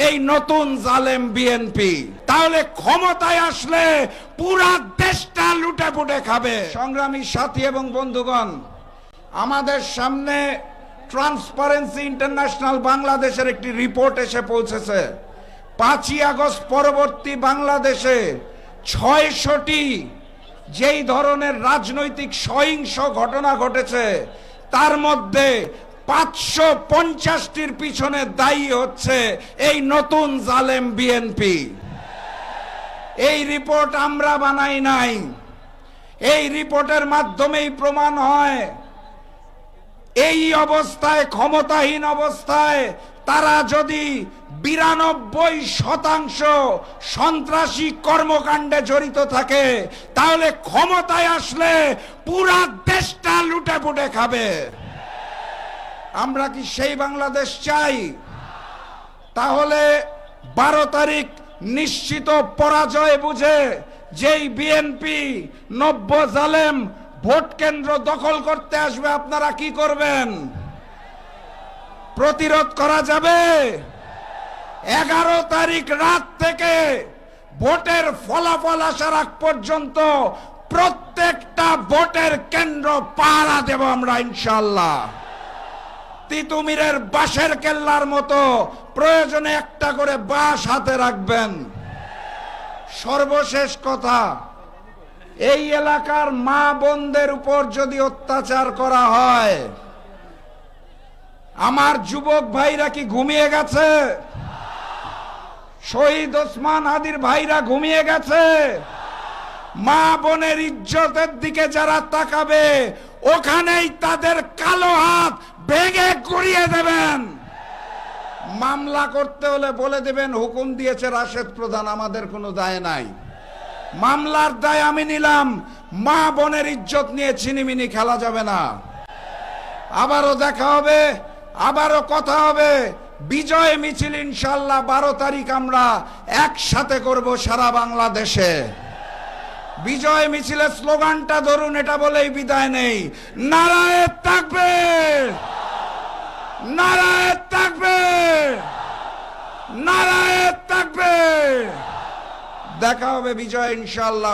এই নতুন জালেম বিএনপি। তাহলে ক্ষমতায় আসলে পুরা দেশটা লুটে পুটে খাবে। সংগ্রামী সাথী এবং বন্ধুগণ, আমাদের সামনে ট্রান্সপারেন্সি ইন্টারন্যাশনাল বাংলাদেশের একটি রিপোর্ট এসে পৌঁছেছে। 5ই আগস্ট পরবর্তী বাংলাদেশে 600টি যেই ধরনের রাজনৈতিক সহিংস ঘটনা ঘটেছে, তার মধ্যে 550টির পিছনে দায়ী হচ্ছে এই নতুন জালেম বিএনপি। এই রিপোর্ট আমরা বানাই নাই। এই রিপোর্টের মাধ্যমেই প্রমাণ হয় এই অবস্থায়, ক্ষমতাহীন অবস্থায় তারা যদি 92% সন্ত্রাসী কর্মকাণ্ডে জড়িত থাকে, তাহলে ক্ষমতায় আসলে পুরা দেশটা লুটে পুটে খাবে। আমরা কি সেই বাংলাদেশ চাই? তাহলে 12 তারিখ নিশ্চিত পরাজয় বুঝে যেই বিএনপি 90 জালেম ভোট কেন্দ্র দখল করতে আসবে, আপনারা কি করবেন? প্রতিরোধ করা যাবে? 11 তারিখ রাত থেকে ভোটের ফলাফল আসার আগ পর্যন্ত প্রত্যেকটা ভোটের কেন্দ্র পাহারা দেব আমরা ইনশাআল্লাহ। তিতুমিরের বাঁশের কেল্লার মতো প্রয়োজনে একটা করে বাঁশ হাতে রাখবেন। সর্বশেষ কথা, এই এলাকার মা বোনদের উপর যদি অত্যাচার করা হয়, আমার যুবক ভাইরা কি ঘুমিয়ে গেছে? শহীদ ওসমান হাদির ভাইরা ঘুমিয়ে গেছে? মা বোনের ইজ্জতের দিকে যারা তাকাবে, ওখানেই তাদের কালো হাত ভেঙে গুড়িয়ে দেবেন। মামলা করতে হলে বলে দেবেন হুকুম দিয়েছে রাশেদ প্রধান, আমাদের কোনো দায় নাই। মামলার দায় আমি নিলাম, মা বোনের ইজ্জত নিয়ে ছিনিমিনি খেলা যাবে না। আবারও দেখা হবে, আবারও কথা হবে। বিজয় মিছিল ইনশাআল্লাহ 12 তারিখ আমরা একসাথে করব সারা বাংলাদেশে। বিজয় মিছিলের স্লোগানটা ধরুন, এটা বলেই বিদায় নেই, নারায়ে তাকবীর, নারায়ে তাকবীর, নারায়ে তাকবীর। দেখা হবে বিজয় ইনশাআল্লাহ।